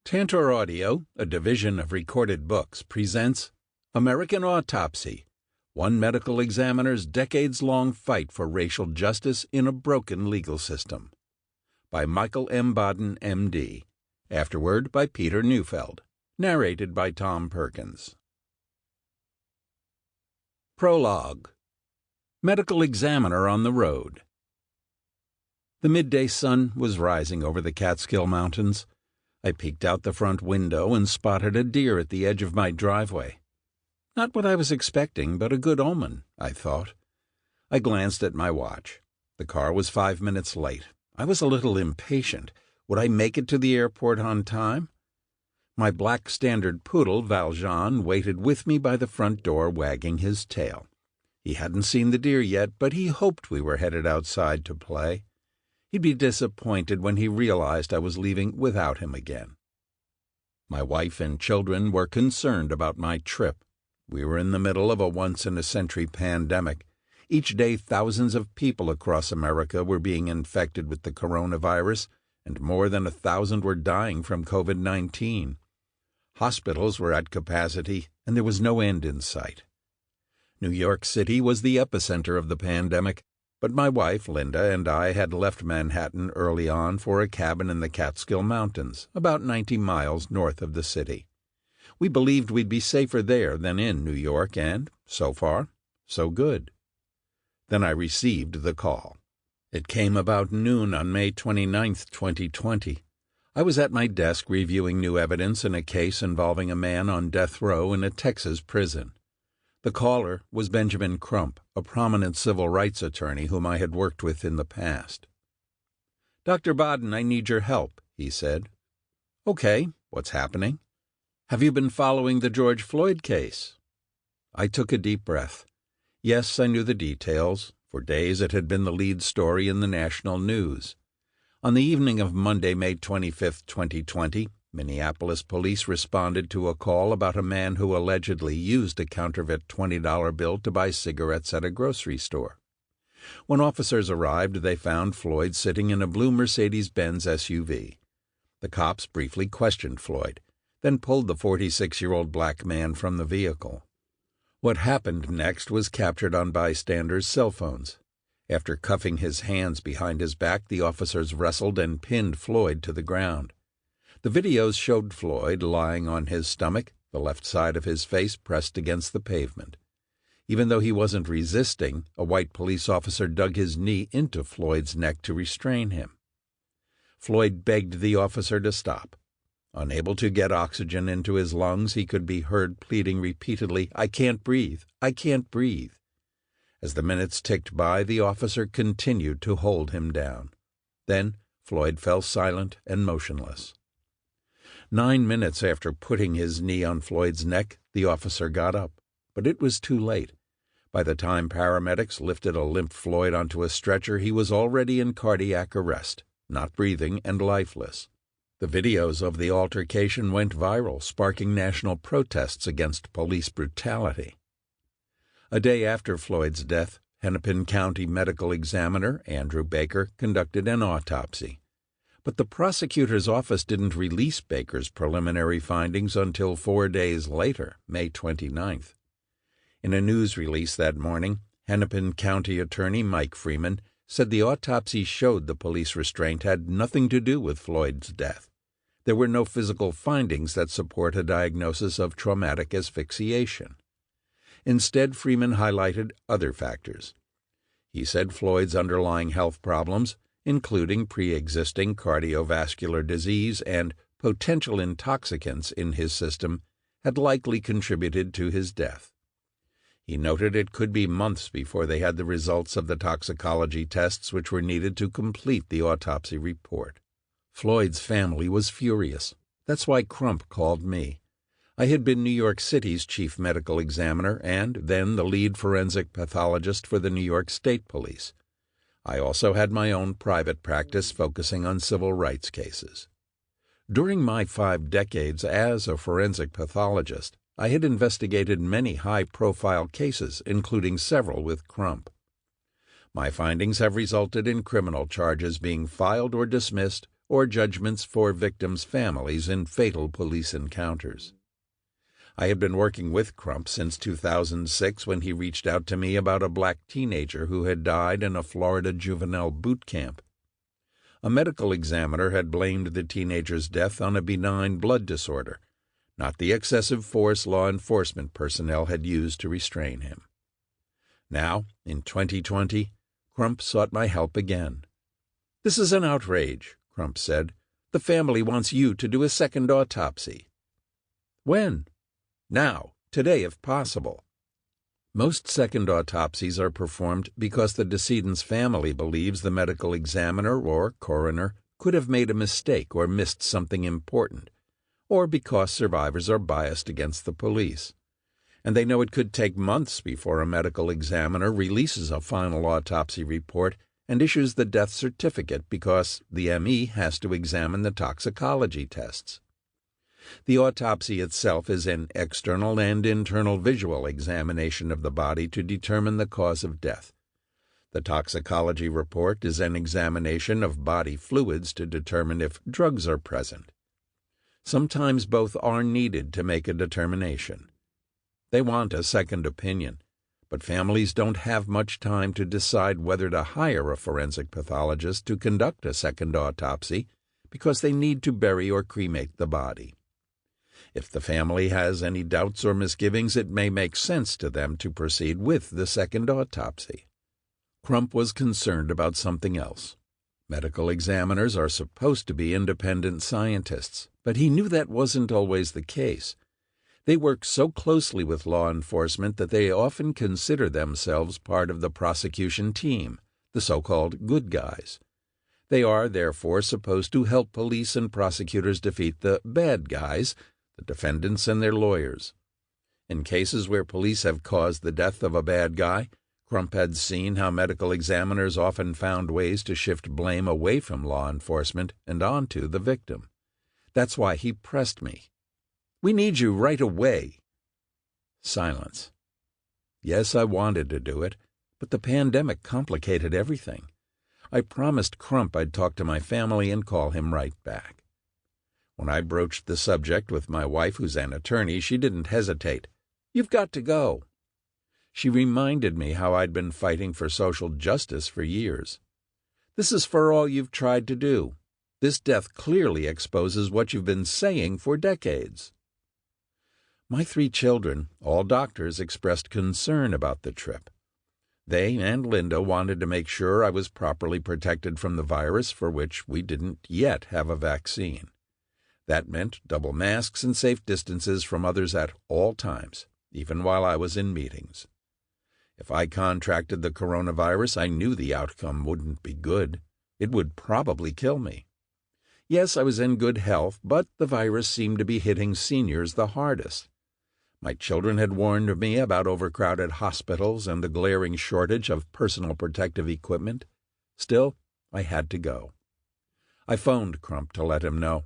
Tantor Audio, a division of Recorded Books, presents American Autopsy, one medical examiner's decades-long fight for racial justice in a broken legal system. By Michael M. Baden, M.D. Afterward by Peter Neufeld. Narrated by Tom Perkins. Prologue. Medical Examiner on the Road. The midday sun was rising over the Catskill Mountains. I peeked out the front window and spotted a deer at the edge of my driveway. Not what I was expecting, but a good omen, I thought. I glanced at my watch. The car was 5 minutes late. I was a little impatient. Would I make it to the airport on time? My black standard poodle, Valjean, waited with me by the front door, wagging his tail. He hadn't seen the deer yet, but he hoped we were headed outside to play. He'd be disappointed when he realized I was leaving without him again. My wife and children were concerned about my trip. We were in the middle of a once-in-a-century pandemic. Each day, thousands of people across America were being infected with the coronavirus, and more than 1,000 were dying from COVID-19. Hospitals were at capacity, and there was no end in sight. New York City was the epicenter of the pandemic, but my wife, Linda, and I had left Manhattan early on for a cabin in the Catskill Mountains, about 90 miles north of the city. We believed we'd be safer there than in New York, and, so far, so good. Then I received the call. It came about noon on May 29, 2020. I was at my desk reviewing new evidence in a case involving a man on death row in a Texas prison. The caller was Benjamin Crump, a prominent civil rights attorney whom I had worked with in the past. "Dr. Baden, I need your help," he said. "Okay, what's happening?" "Have you been following the George Floyd case?" I took a deep breath. Yes, I knew the details. For days it had been the lead story in the national news. On the evening of Monday, May 25, 2020, Minneapolis police responded to a call about a man who allegedly used a counterfeit $20 bill to buy cigarettes at a grocery store. When officers arrived, they found Floyd sitting in a blue Mercedes-Benz SUV. The cops briefly questioned Floyd, then pulled the 46-year-old black man from the vehicle. What happened next was captured on bystanders' cell phones. After cuffing his hands behind his back, the officers wrestled and pinned Floyd to the ground. The videos showed Floyd lying on his stomach, the left side of his face pressed against the pavement. Even though he wasn't resisting, a white police officer dug his knee into Floyd's neck to restrain him. Floyd begged the officer to stop. Unable to get oxygen into his lungs, he could be heard pleading repeatedly, "I can't breathe, I can't breathe." As the minutes ticked by, the officer continued to hold him down. Then Floyd fell silent and motionless. 9 minutes after putting his knee on Floyd's neck, the officer got up, but it was too late. By the time paramedics lifted a limp Floyd onto a stretcher, he was already in cardiac arrest, not breathing and lifeless. The videos of the altercation went viral, sparking national protests against police brutality. A day after Floyd's death, Hennepin County medical examiner Andrew Baker conducted an autopsy. But the prosecutor's office didn't release Baker's preliminary findings until 4 days later, May 29th. In a news release that morning, Hennepin County Attorney Mike Freeman said the autopsy showed the police restraint had nothing to do with Floyd's death. There were no physical findings that support a diagnosis of traumatic asphyxiation. Instead, Freeman highlighted other factors. He said Floyd's underlying health problems, including pre-existing cardiovascular disease and potential intoxicants in his system, had likely contributed to his death. He noted it could be months before they had the results of the toxicology tests which were needed to complete the autopsy report. Floyd's family was furious. That's why Crump called me. I had been New York City's chief medical examiner and then the lead forensic pathologist for the New York State Police. I also had my own private practice focusing on civil rights cases. During my 5 decades as a forensic pathologist, I had investigated many high-profile cases, including several with Crump. My findings have resulted in criminal charges being filed or dismissed, or judgments for victims' families in fatal police encounters. I had been working with Crump since 2006 when he reached out to me about a black teenager who had died in a Florida juvenile boot camp. A medical examiner had blamed the teenager's death on a benign blood disorder, not the excessive force law enforcement personnel had used to restrain him. Now, in 2020, Crump sought my help again. "This is an outrage," Crump said. "The family wants you to do a second autopsy." "When?" "Now, today if possible." Most second autopsies are performed because the decedent's family believes the medical examiner or coroner could have made a mistake or missed something important, or because survivors are biased against the police. And they know it could take months before a medical examiner releases a final autopsy report and issues the death certificate because the ME has to examine the toxicology tests. The autopsy itself is an external and internal visual examination of the body to determine the cause of death. The toxicology report is an examination of body fluids to determine if drugs are present. Sometimes both are needed to make a determination. They want a second opinion, but families don't have much time to decide whether to hire a forensic pathologist to conduct a second autopsy because they need to bury or cremate the body. If the family has any doubts or misgivings, it may make sense to them to proceed with the second autopsy. Crump was concerned about something else. Medical examiners are supposed to be independent scientists, but he knew that wasn't always the case. They work so closely with law enforcement that they often consider themselves part of the prosecution team, the so-called good guys. They are, therefore, supposed to help police and prosecutors defeat the bad guys, the defendants and their lawyers. In cases where police have caused the death of a bad guy, Crump had seen how medical examiners often found ways to shift blame away from law enforcement and onto the victim. That's why he pressed me. "We need you right away." Silence. Yes, I wanted to do it, but the pandemic complicated everything. I promised Crump I'd talk to my family and call him right back. When I broached the subject with my wife, who's an attorney, she didn't hesitate. "You've got to go." She reminded me how I'd been fighting for social justice for years. "This is for all you've tried to do. This death clearly exposes what you've been saying for decades." My 3 children, all doctors, expressed concern about the trip. They and Linda wanted to make sure I was properly protected from the virus, for which we didn't yet have a vaccine. That meant double masks and safe distances from others at all times, even while I was in meetings. If I contracted the coronavirus, I knew the outcome wouldn't be good. It would probably kill me. Yes, I was in good health, but the virus seemed to be hitting seniors the hardest. My children had warned me about overcrowded hospitals and the glaring shortage of personal protective equipment. Still, I had to go. I phoned Crump to let him know.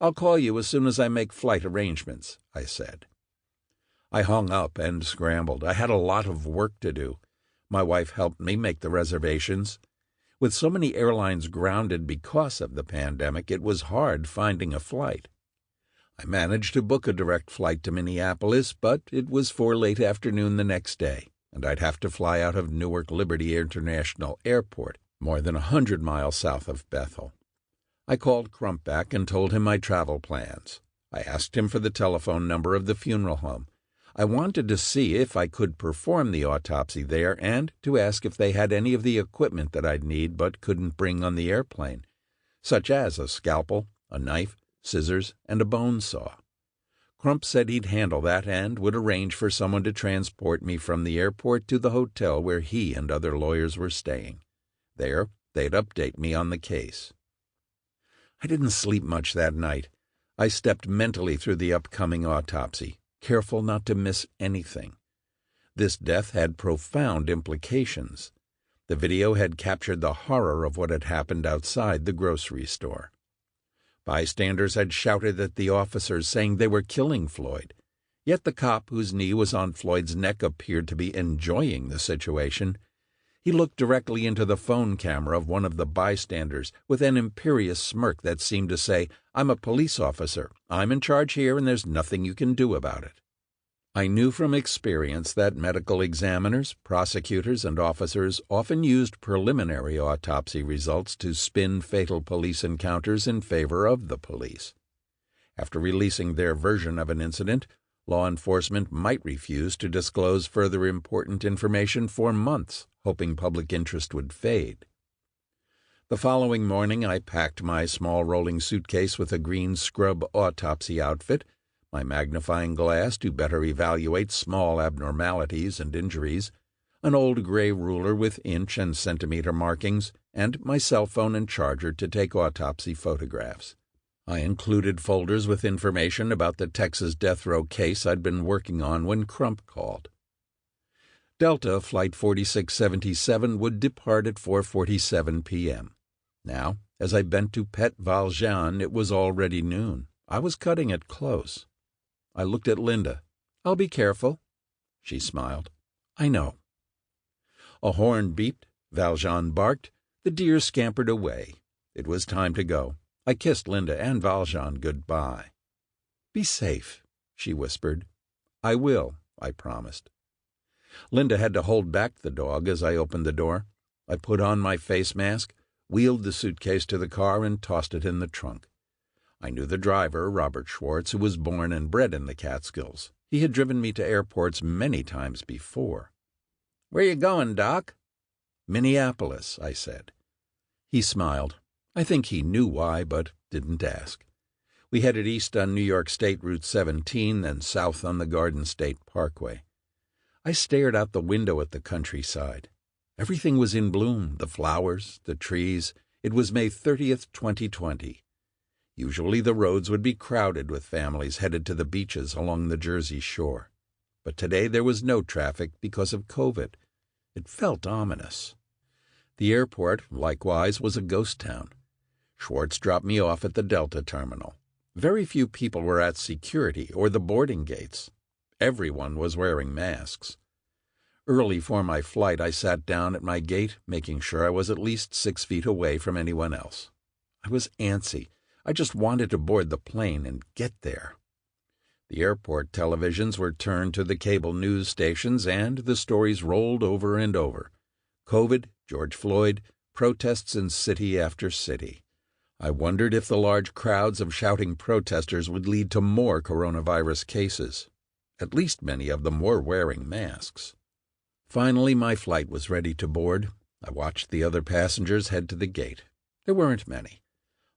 "I'll call you as soon as I make flight arrangements," I said. I hung up and scrambled. I had a lot of work to do. My wife helped me make the reservations. With so many airlines grounded because of the pandemic, it was hard finding a flight. I managed to book a direct flight to Minneapolis, but it was for late afternoon the next day, and I'd have to fly out of Newark Liberty International Airport, more than 100 miles south of Bethel. I called Crump back and told him my travel plans. I asked him for the telephone number of the funeral home. I wanted to see if I could perform the autopsy there and to ask if they had any of the equipment that I'd need but couldn't bring on the airplane, such as a scalpel, a knife, scissors, and a bone saw. Crump said he'd handle that and would arrange for someone to transport me from the airport to the hotel where he and other lawyers were staying. There, they'd update me on the case. I didn't sleep much that night. I stepped mentally through the upcoming autopsy, careful not to miss anything. This death had profound implications. The video had captured the horror of what had happened outside the grocery store. Bystanders had shouted at the officers, saying they were killing Floyd. Yet the cop whose knee was on Floyd's neck appeared to be enjoying the situation. He looked directly into the phone camera of one of the bystanders with an imperious smirk that seemed to say, "I'm a police officer. I'm in charge here, and there's nothing you can do about it." I knew from experience that medical examiners, prosecutors, and officers often used preliminary autopsy results to spin fatal police encounters in favor of the police. After releasing their version of an incident, law enforcement might refuse to disclose further important information for months, hoping public interest would fade. The following morning I packed my small rolling suitcase with a green scrub autopsy outfit, my magnifying glass to better evaluate small abnormalities and injuries, an old gray ruler with inch and centimeter markings, and my cell phone and charger to take autopsy photographs. I included folders with information about the Texas death row case I'd been working on when Crump called. Delta Flight 4677 would depart at 4:47 p.m. Now, as I bent to pet Valjean, it was already noon. I was cutting it close. I looked at Linda. "I'll be careful." She smiled. "I know." A horn beeped. Valjean barked. The deer scampered away. It was time to go. I kissed Linda and Valjean goodbye. "Be safe," she whispered. "I will," I promised. Linda had to hold back the dog as I opened the door. I put on my face mask, wheeled the suitcase to the car, and tossed it in the trunk. I knew the driver, Robert Schwartz, who was born and bred in the Catskills. He had driven me to airports many times before. "Where you going, Doc?" "Minneapolis," I said. He smiled. I think he knew why, but didn't ask. We headed east on New York State Route 17, then south on the Garden State Parkway. I stared out the window at the countryside. Everything was in bloom, the flowers, the trees. It was May 30th, 2020. Usually the roads would be crowded with families headed to the beaches along the Jersey shore. But today there was no traffic because of COVID. It felt ominous. The airport, likewise, was a ghost town. Schwartz dropped me off at the Delta terminal. Very few people were at security or the boarding gates. Everyone was wearing masks. Early for my flight, I sat down at my gate, making sure I was at least 6 feet away from anyone else. I was antsy. I just wanted to board the plane and get there. The airport televisions were turned to the cable news stations, and the stories rolled over and over. COVID, George Floyd, protests in city after city. I wondered if the large crowds of shouting protesters would lead to more coronavirus cases. At least many of them were wearing masks. Finally, my flight was ready to board. I watched the other passengers head to the gate. There weren't many.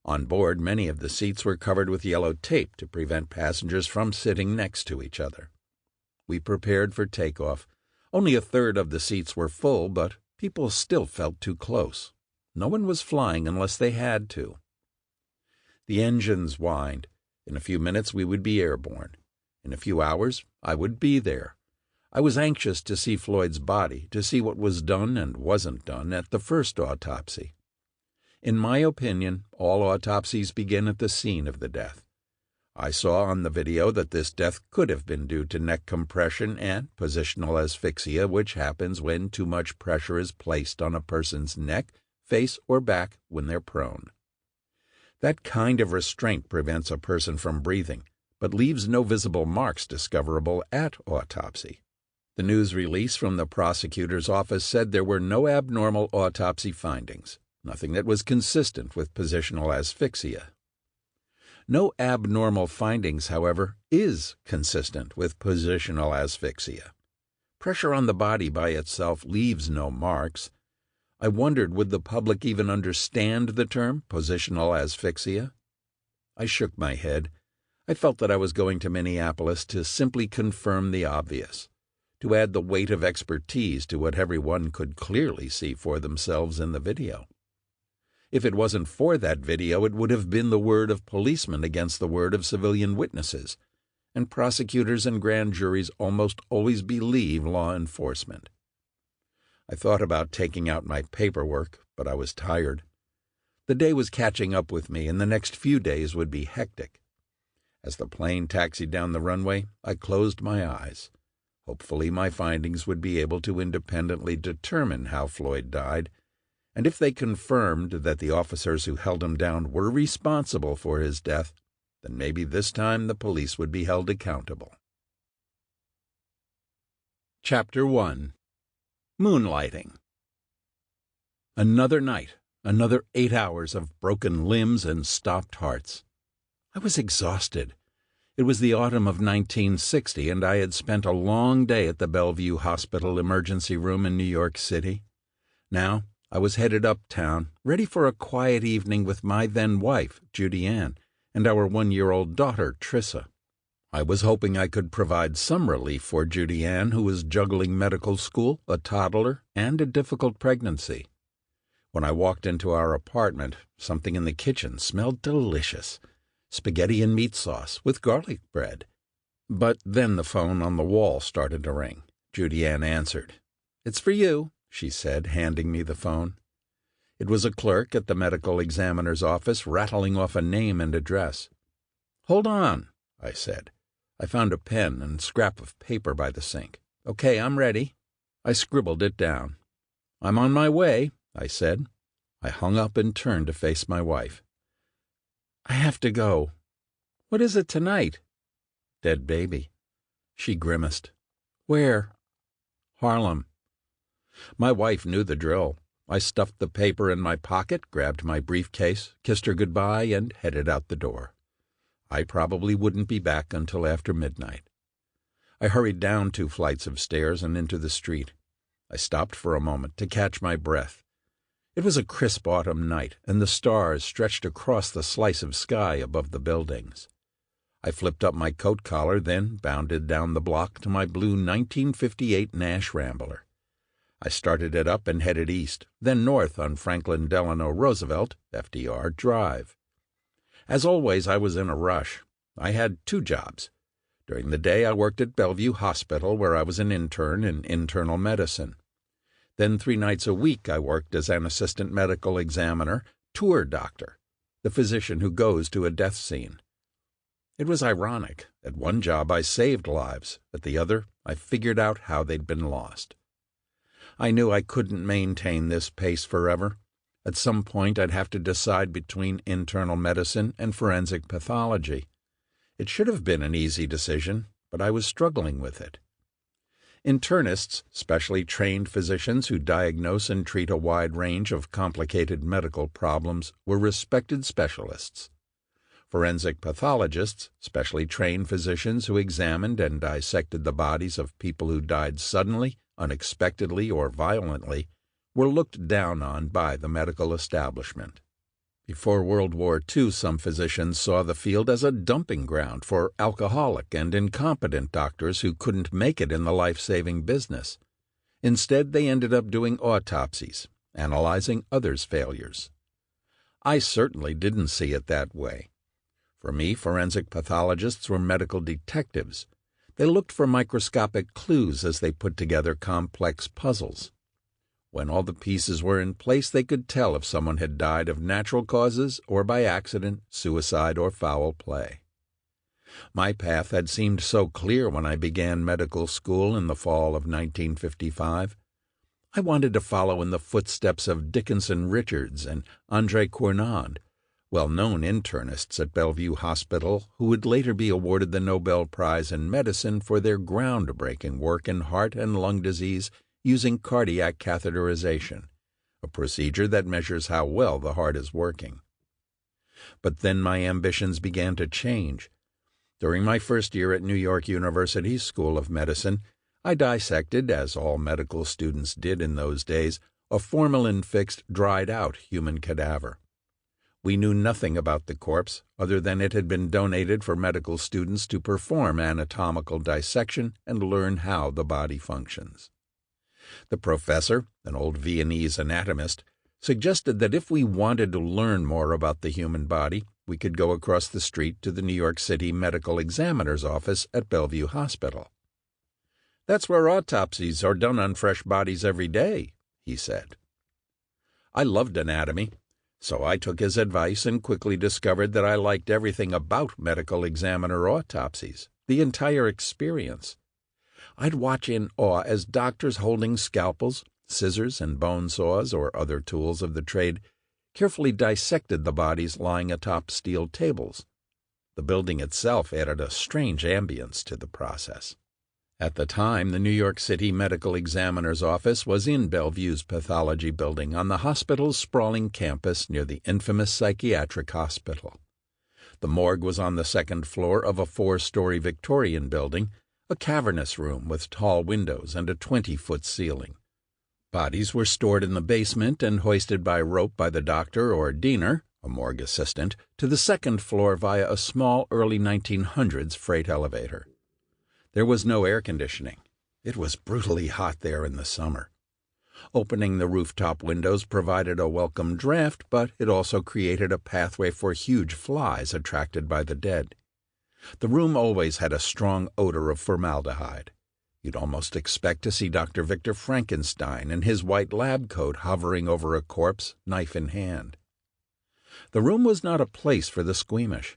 On board, many of the seats were covered with yellow tape to prevent passengers from sitting next to each other. We prepared for takeoff. Only a third of the seats were full, but people still felt too close. No one was flying unless they had to. The engines whined. In a few minutes we would be airborne. In a few hours I would be there. I was anxious to see Floyd's body, to see what was done and wasn't done at the first autopsy. In my opinion, all autopsies begin at the scene of the death. I saw on the video that this death could have been due to neck compression and positional asphyxia, which happens when too much pressure is placed on a person's neck, face, or back when they're prone. That kind of restraint prevents a person from breathing, but leaves no visible marks discoverable at autopsy. The news release from the prosecutor's office said there were no abnormal autopsy findings, nothing that was consistent with positional asphyxia. No abnormal findings, however, is consistent with positional asphyxia. Pressure on the body by itself leaves no marks. I wondered, would the public even understand the term positional asphyxia? I shook my head. I felt that I was going to Minneapolis to simply confirm the obvious, to add the weight of expertise to what everyone could clearly see for themselves in the video. If it wasn't for that video, it would have been the word of policemen against the word of civilian witnesses, and prosecutors and grand juries almost always believe law enforcement. I thought about taking out my paperwork, but I was tired. The day was catching up with me, and the next few days would be hectic. As the plane taxied down the runway, I closed my eyes. Hopefully my findings would be able to independently determine how Floyd died, and if they confirmed that the officers who held him down were responsible for his death, then maybe this time the police would be held accountable. Chapter 1. Moonlighting. Another night, another 8 hours of broken limbs and stopped hearts. I was exhausted. It was the autumn of 1960, and I had spent a long day at the Bellevue Hospital emergency room in New York City. Now I was headed uptown, ready for a quiet evening with my then-wife, Judy Ann, and our 1-year-old daughter, Trissa. I was hoping I could provide some relief for Judy Ann, who was juggling medical school, a toddler, and a difficult pregnancy. When I walked into our apartment, something in the kitchen smelled delicious. Spaghetti and meat sauce with garlic bread. But then the phone on the wall started to ring. Judy Ann answered. "It's for you," she said, handing me the phone. It was a clerk at the medical examiner's office rattling off a name and address. "Hold on," I said. I found a pen and scrap of paper by the sink. "Okay, I'm ready." I scribbled it down. "I'm on my way," I said. I hung up and turned to face my wife. "I have to go." "What is it tonight?" "Dead baby." She grimaced. "Where?" "Harlem." My wife knew the drill. I stuffed the paper in my pocket, grabbed my briefcase, kissed her goodbye, and headed out the door. I probably wouldn't be back until after midnight. I hurried down 2 flights of stairs and into the street. I stopped for a moment to catch my breath. It was a crisp autumn night, and the stars stretched across the slice of sky above the buildings. I flipped up my coat collar, then bounded down the block to my blue 1958 Nash Rambler. I started it up and headed east, then north on Franklin Delano Roosevelt, FDR, Drive. As always, I was in a rush. I had 2 jobs. During the day, I worked at Bellevue Hospital, where I was an intern in internal medicine. Then 3 nights a week, I worked as an assistant medical examiner, tour doctor, the physician who goes to a death scene. It was ironic. At one job, I saved lives. At the other, I figured out how they'd been lost. I knew I couldn't maintain this pace forever. At some point, I'd have to decide between internal medicine and forensic pathology. It should have been an easy decision, but I was struggling with it. Internists, specially trained physicians who diagnose and treat a wide range of complicated medical problems, were respected specialists. Forensic pathologists, specially trained physicians who examined and dissected the bodies of people who died suddenly, unexpectedly, or violently, were looked down on by the medical establishment. Before World War II, some physicians saw the field as a dumping ground for alcoholic and incompetent doctors who couldn't make it in the life-saving business. Instead, they ended up doing autopsies, analyzing others' failures. I certainly didn't see it that way. For me, forensic pathologists were medical detectives. They looked for microscopic clues as they put together complex puzzles. When all the pieces were in place, they could tell if someone had died of natural causes or by accident, suicide, or foul play. My path had seemed so clear when I began medical school in the fall of 1955. I wanted to follow in the footsteps of Dickinson Richards and André Cournand, well-known internists at Bellevue Hospital who would later be awarded the Nobel Prize in Medicine for their groundbreaking work in heart and lung disease using cardiac catheterization, a procedure that measures how well the heart is working. But then my ambitions began to change. During my first year at New York University's School of Medicine, I dissected, as all medical students did in those days, a formalin-fixed, dried-out human cadaver. We knew nothing about the corpse other than it had been donated for medical students to perform anatomical dissection and learn how the body functions. The professor, an old Viennese anatomist, suggested that if we wanted to learn more about the human body, we could go across the street to the New York City Medical Examiner's office at Bellevue Hospital. "That's where autopsies are done on fresh bodies every day," he said. I loved anatomy, so I took his advice and quickly discovered that I liked everything about medical examiner autopsies, the entire experience. I'd watch in awe as doctors holding scalpels, scissors, and bone saws, or other tools of the trade, carefully dissected the bodies lying atop steel tables. The building itself added a strange ambience to the process. At the time, the New York City Medical Examiner's office was in Bellevue's pathology building on the hospital's sprawling campus near the infamous psychiatric hospital. The morgue was on the second floor of a 4-story Victorian building, a cavernous room with tall windows and a 20-foot ceiling. Bodies were stored in the basement and hoisted by rope by the doctor or diener, a morgue assistant, to the second floor via a small early 1900s freight elevator. There was no air conditioning. It was brutally hot there in the summer. Opening the rooftop windows provided a welcome draft, but it also created a pathway for huge flies attracted by the dead. The room always had a strong odor of formaldehyde. You'd almost expect to see Dr. Victor Frankenstein in his white lab coat hovering over a corpse, knife in hand. The room was not a place for the squeamish.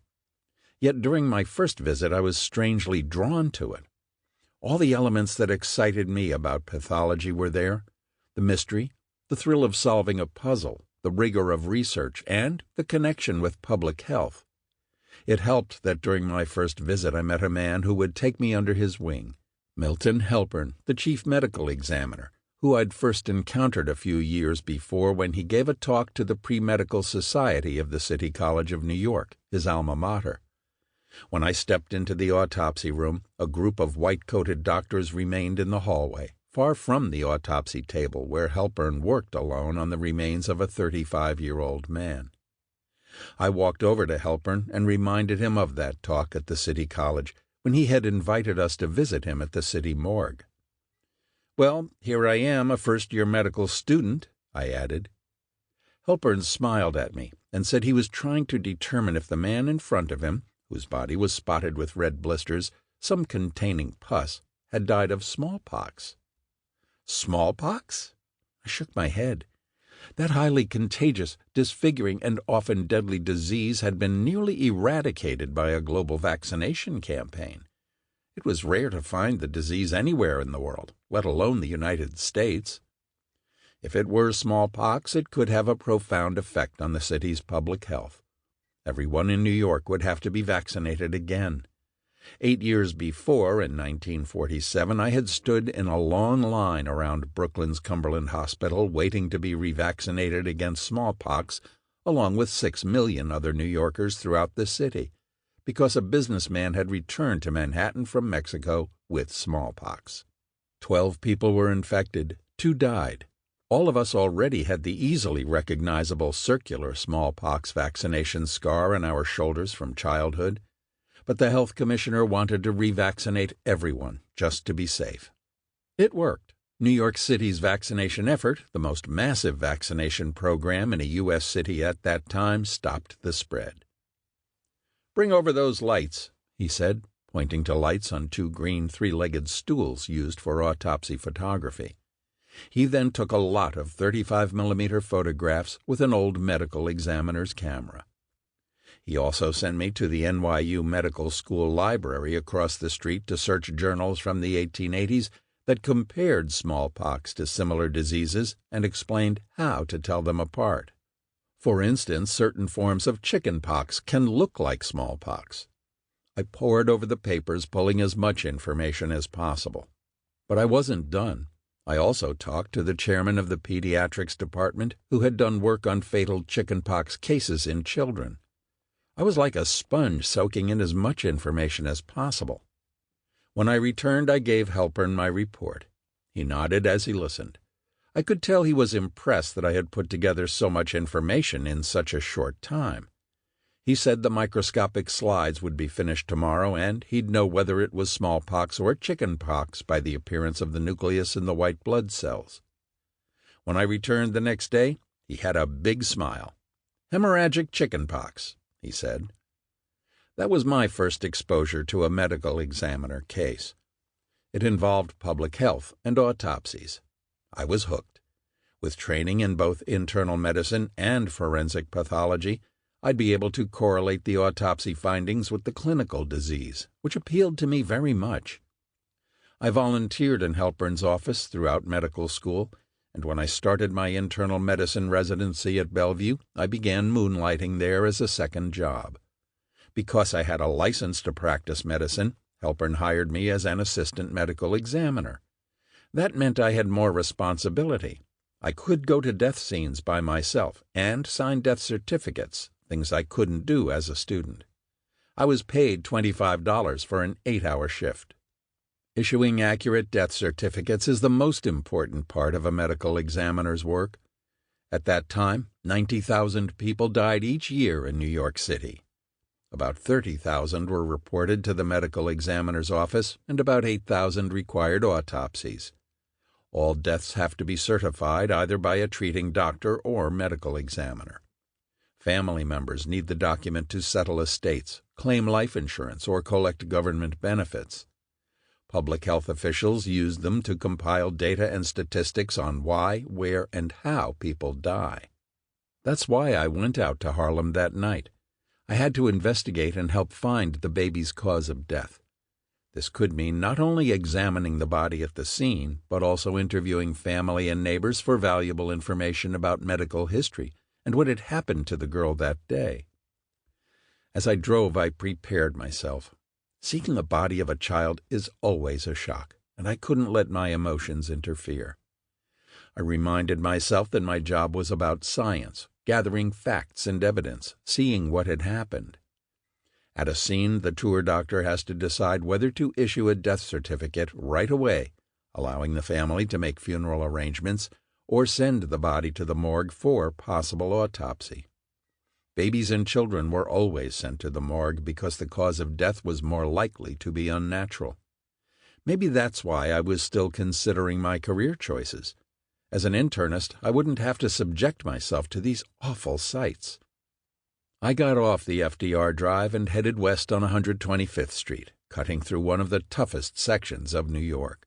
Yet during my first visit I was strangely drawn to it. All the elements that excited me about pathology were there: the mystery, the thrill of solving a puzzle, the rigor of research, and the connection with public health. It helped that during my first visit I met a man who would take me under his wing, Milton Halpern, the chief medical examiner, who I'd first encountered a few years before when he gave a talk to the Pre-Medical Society of the City College of New York, his alma mater. When I stepped into the autopsy room, a group of white-coated doctors remained in the hallway, far from the autopsy table where Halpern worked alone on the remains of a 35-year-old man. I walked over to Halpern and reminded him of that talk at the City College when he had invited us to visit him at the city morgue. "Well, here I am, a first-year medical student," I added. Halpern smiled at me and said he was trying to determine if the man in front of him, whose body was spotted with red blisters, some containing pus, had died of smallpox. Smallpox? I shook my head. That highly contagious, disfiguring, and often deadly disease had been nearly eradicated by a global vaccination campaign. It was rare to find the disease anywhere in the world, let alone the United States. If it were smallpox, it could have a profound effect on the city's public health. Everyone in New York would have to be vaccinated again. 8 years before, in 1947, I had stood in a long line around Brooklyn's Cumberland Hospital waiting to be revaccinated against smallpox, along with 6 million other New Yorkers throughout the city, because a businessman had returned to Manhattan from Mexico with smallpox. 12 people were infected, 2 died. All of us already had the easily recognizable circular smallpox vaccination scar on our shoulders from childhood, but the health commissioner wanted to revaccinate everyone just to be safe. It worked. New York City's vaccination effort, the most massive vaccination program in a U.S. city at that time, stopped the spread. "Bring over those lights," he said, pointing to lights on 2 green 3-legged stools used for autopsy photography. He then took a lot of 35mm photographs with an old medical examiner's camera. He also sent me to the NYU Medical School library across the street to search journals from the 1880s that compared smallpox to similar diseases and explained how to tell them apart. For instance, certain forms of chickenpox can look like smallpox. I pored over the papers, pulling as much information as possible. But I wasn't done. I also talked to the chairman of the pediatrics department, who had done work on fatal chickenpox cases in children. I was like a sponge soaking in as much information as possible. When I returned, I gave Halpern my report. He nodded as he listened. I could tell he was impressed that I had put together so much information in such a short time. He said the microscopic slides would be finished tomorrow, and he'd know whether it was smallpox or chickenpox by the appearance of the nucleus in the white blood cells. When I returned the next day, he had a big smile. "Hemorrhagic chickenpox," he said. That was my first exposure to a medical examiner case. It involved public health and autopsies. I was hooked. With training in both internal medicine and forensic pathology, I'd be able to correlate the autopsy findings with the clinical disease, which appealed to me very much. I volunteered in Halpern's office throughout medical school, and when I started my internal medicine residency at Bellevue, I began moonlighting there as a second job. Because I had a license to practice medicine, Halpern hired me as an assistant medical examiner. That meant I had more responsibility. I could go to death scenes by myself and sign death certificates, things I couldn't do as a student. I was paid $25 for an 8-hour shift. Issuing accurate death certificates is the most important part of a medical examiner's work. At that time, 90,000 people died each year in New York City. About 30,000 were reported to the medical examiner's office, and about 8,000 required autopsies. All deaths have to be certified either by a treating doctor or medical examiner. Family members need the document to settle estates, claim life insurance, or collect government benefits. Public health officials use them to compile data and statistics on why, where, and how people die. That's why I went out to Harlem that night. I had to investigate and help find the baby's cause of death. This could mean not only examining the body at the scene, but also interviewing family and neighbors for valuable information about medical history and what had happened to the girl that day. As I drove, I prepared myself. Seeing the body of a child is always a shock, and I couldn't let my emotions interfere. I reminded myself that my job was about science, gathering facts and evidence, seeing what had happened. At a scene, the tour doctor has to decide whether to issue a death certificate right away, allowing the family to make funeral arrangements, or send the body to the morgue for possible autopsy. Babies and children were always sent to the morgue because the cause of death was more likely to be unnatural. Maybe that's why I was still considering my career choices. As an internist, I wouldn't have to subject myself to these awful sights. I got off the FDR Drive and headed west on 125th Street, cutting through one of the toughest sections of New York.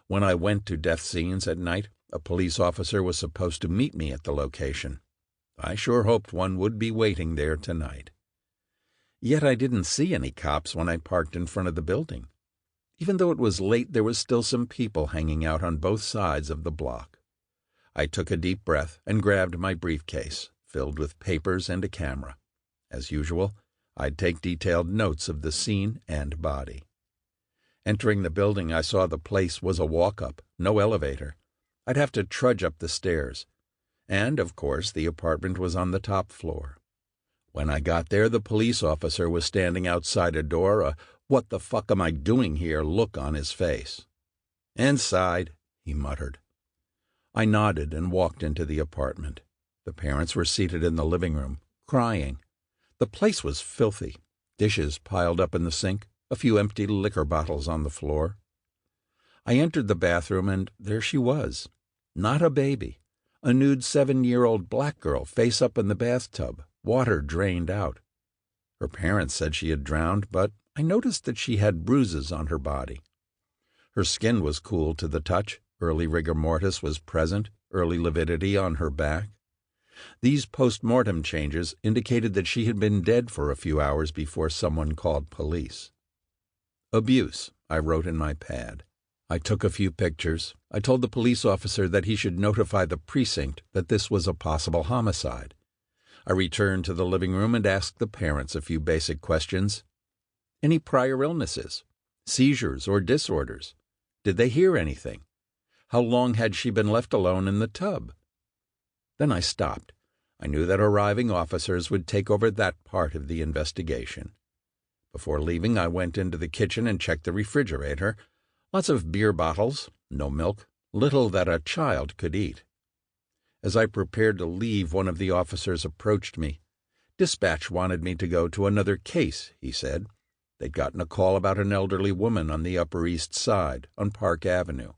When I went to death scenes at night, a police officer was supposed to meet me at the location. I sure hoped one would be waiting there tonight. Yet I didn't see any cops when I parked in front of the building. Even though it was late, there was still some people hanging out on both sides of the block. I took a deep breath and grabbed my briefcase, filled with papers and a camera. As usual, I'd take detailed notes of the scene and body. Entering the building, I saw the place was a walk-up, no elevator. I'd have to trudge up the stairs. And, of course, the apartment was on the top floor. When I got there, the police officer was standing outside a door, a "what the fuck am I doing here" look on his face. "Inside," he muttered. I nodded and walked into the apartment. The parents were seated in the living room, crying. The place was filthy, dishes piled up in the sink, a few empty liquor bottles on the floor. I entered the bathroom, and there she was. Not a baby. A nude 7-year-old black girl face up in the bathtub, water drained out. Her parents said she had drowned, but I noticed that she had bruises on her body. Her skin was cool to the touch, early rigor mortis was present, early lividity on her back. These post-mortem changes indicated that she had been dead for a few hours before someone called police. "Abuse," I wrote in my pad. I took a few pictures. I told the police officer that he should notify the precinct that this was a possible homicide. I returned to the living room and asked the parents a few basic questions. Any prior illnesses? Seizures or disorders? Did they hear anything? How long had she been left alone in the tub? Then I stopped. I knew that arriving officers would take over that part of the investigation. Before leaving, I went into the kitchen and checked the refrigerator. Lots of beer bottles, no milk, little that a child could eat. As I prepared to leave, one of the officers approached me. "Dispatch wanted me to go to another case," he said. They'd gotten a call about an elderly woman on the Upper East Side, on Park Avenue.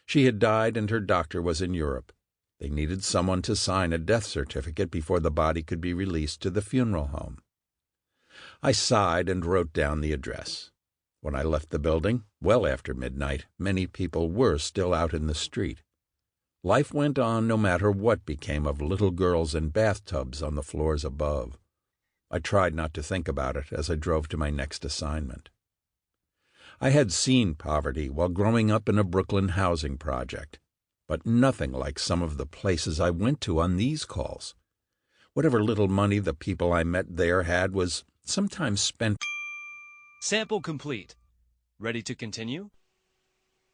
She had died and her doctor was in Europe. They needed someone to sign a death certificate before the body could be released to the funeral home. I sighed and wrote down the address. When I left the building, well after midnight, many people were still out in the street. Life went on no matter what became of little girls in bathtubs on the floors above. I tried not to think about it as I drove to my next assignment. I had seen poverty while growing up in a Brooklyn housing project, but nothing like some of the places I went to on these calls. Whatever little money the people I met there had was sometimes spent. Sample complete. Ready to continue?